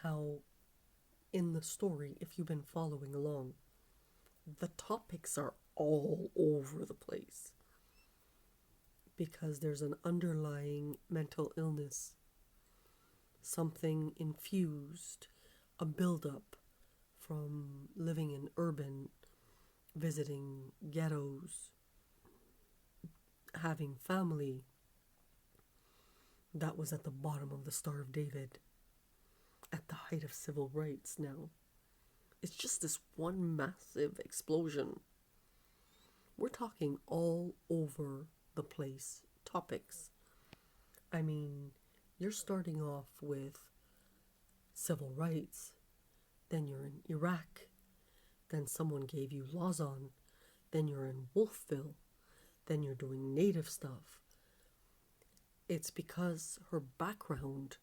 how in the story, if you've been following along, the topics are all over the place because there's an underlying mental illness, something infused, a buildup from living in urban, visiting ghettos, having family that was at the bottom of the Star of David at the height of civil rights. Now it's just this one massive explosion. We're talking all over the place topics. I mean, you're starting off with civil rights, then you're in Iraq, then someone gave you Lawson, then you're in Wolfville, then you're doing native stuff. It's because her background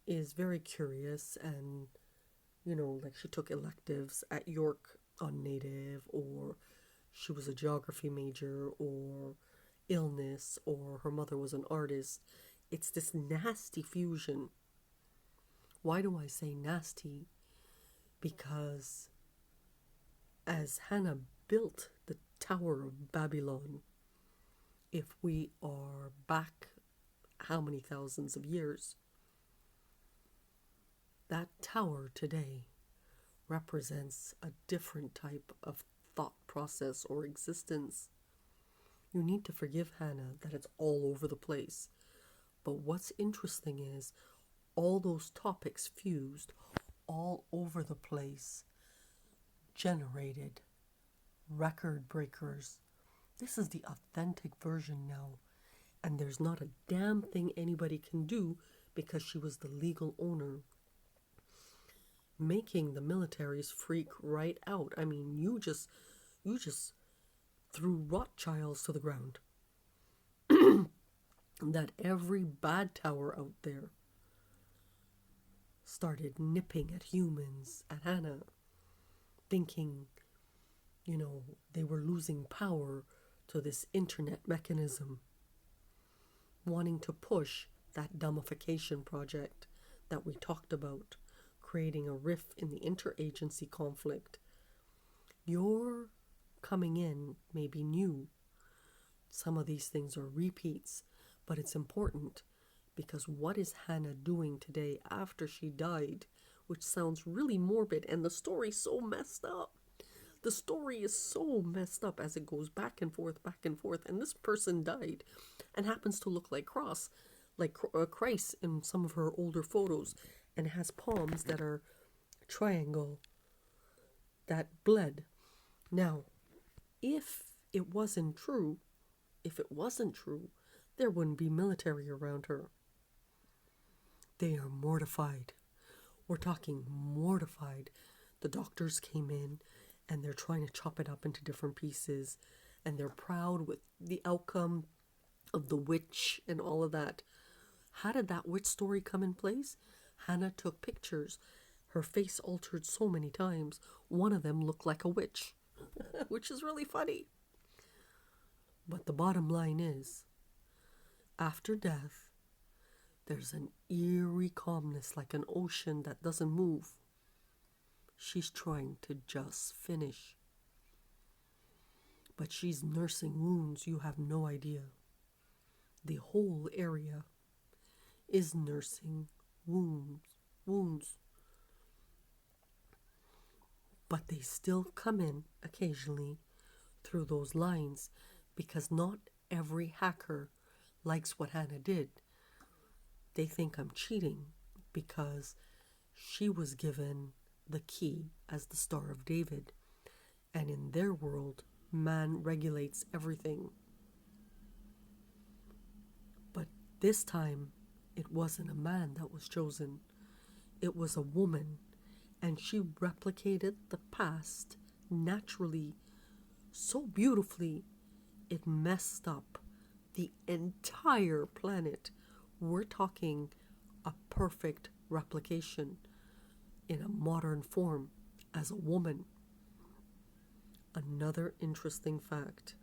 is very curious, and like she took electives at York on native, or she was a geography major, or illness, or her mother was an artist. It's this nasty fusion. Why do I say nasty? Because as Hannah built the Tower of Babylon, if we are back how many thousands of years, that tower today represents a different type of thought process or existence. You need to forgive Hannah that it's all over the place. But what's interesting is all those topics fused all over the place generated record breakers. This is the authentic version now. And there's not a damn thing anybody can do because she was the legal owner, making the militaries freak right out. I mean, you just threw Rothschilds to the ground. That every bad tower out there started nipping at humans, at Hannah, thinking, they were losing power to this internet mechanism, wanting to push that dumbification project that we talked about, creating a rift in the interagency conflict. Your coming in may be new. Some of these things are repeats, but it's important because what is Hannah doing today after she died, which sounds really morbid, and the story's so messed up. The story is so messed up as it goes back and forth, and this person died and happens to look like Christ in some of her older photos, and has palms that are triangle that bled. Now, if it wasn't true, there wouldn't be military around her. They are mortified. We're talking mortified. The doctors came in and they're trying to chop it up into different pieces, and they're proud with the outcome of the witch and all of that. How did that witch story come in place? Hannah took pictures. Her face altered so many times. One of them looked like a witch, which is really funny. But the bottom line is, after death, there's an eerie calmness like an ocean that doesn't move. She's trying to just finish. But she's nursing wounds you have no idea. The whole area is nursing wounds. But they still come in occasionally through those lines, because not every hacker likes what Hannah did. They think I'm cheating because she was given the key as the Star of David, and in their world, man regulates everything. But this time, it wasn't a man that was chosen. It was a woman, and she replicated the past naturally, so beautifully, it messed up the entire planet. We're talking a perfect replication in a modern form as a woman. Another interesting fact.